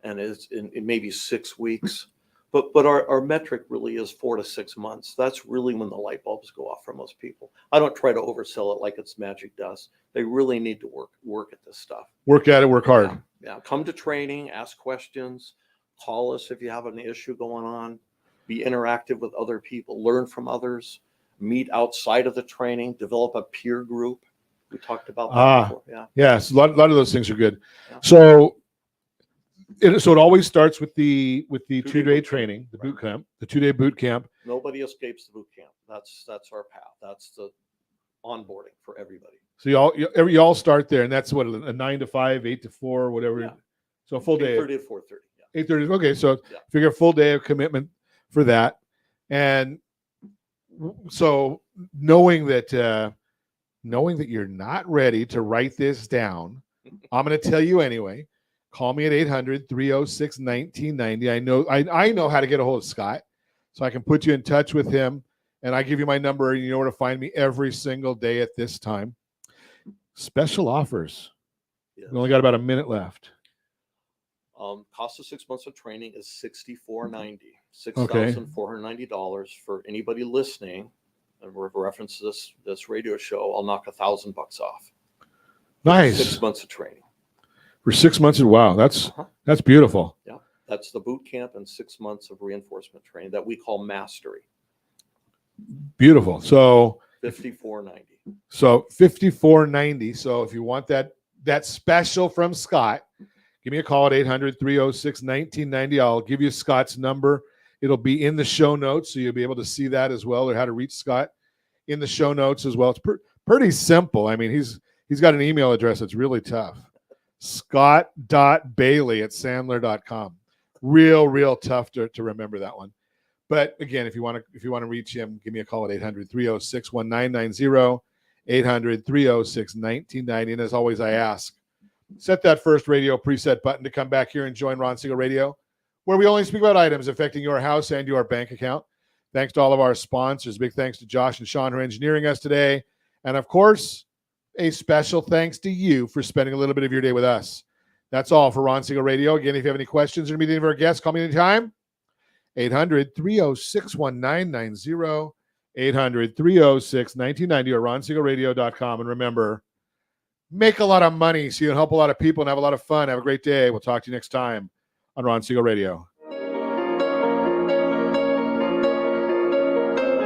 A: and it's in maybe 6 weeks. But our metric really is 4 to 6 months. That's really when the light bulbs go off for most people. I don't try to oversell it like it's magic dust. They really need to work at this stuff.
C: Work at it, work hard.
A: Yeah. Come to training, ask questions, call us if you have an issue going on, be interactive with other people, learn from others, meet outside of the training, develop a peer group. We talked about that before. Yeah.
C: Yes, a lot of those things are good.
A: Yeah.
C: So it always starts with the 2-day training, the boot camp, the 2-day boot camp.
A: Nobody escapes the boot camp. That's our path. That's onboarding for everybody.
C: So y'all start there, and that's what, a 9 to 5, 8 to 4, whatever.
A: Yeah.
C: So a full day.
A: 8:30 to 4:30. Yeah.
C: 8:30. Okay, so
A: Yeah.
C: figure a full day of commitment for that, and so knowing that you're not ready to write this down, I'm going to tell you anyway. Call me at 800-306-1990. I know how to get a hold of Scott, so I can put you in touch with him, and I give you my number, and you know where to find me every single day at this time. Special offers.
A: Yes.
C: We only got about a minute left.
A: Cost of 6 months of training is $64.90,
C: Okay.
A: $6,490 for anybody listening. And we're reference to this radio show. I'll knock $1,000 off.
C: Nice.
A: 6 months of training.
C: For 6 months. Wow, that's beautiful.
A: Yeah, that's the boot camp and 6 months of reinforcement training that we call mastery.
C: Beautiful. So
A: $54.90.
C: So $54.90. So if you want that special from Scott, give me a call at 800-306-1990. I'll give you Scott's number. It'll be in the show notes, so you'll be able to see that as well, or how to reach Scott in the show notes as well. It's pretty simple. I mean, he's got an email address that's really tough. Scott.bailey@sandler.com. Real tough to remember that one. But again, if you want to reach him, give me a call at 800-306-1990, 800-306-1990. And as always, I ask, set that first radio preset button to come back here and join Ron Siegel Radio, where we only speak about items affecting your house and your bank account. Thanks to all of our sponsors. Big thanks to Josh and Sean who are engineering us today. And of course, a special thanks to you for spending a little bit of your day with us. That's all for Ron Siegel Radio. Again, if you have any questions or meet any of our guests, call me anytime. 800-306-1990, 800-306-1990, or ronsiegelradio.com. And remember, make a lot of money so you can help a lot of people and have a lot of fun. Have a great day. We'll talk to you next time on Ron Siegel Radio.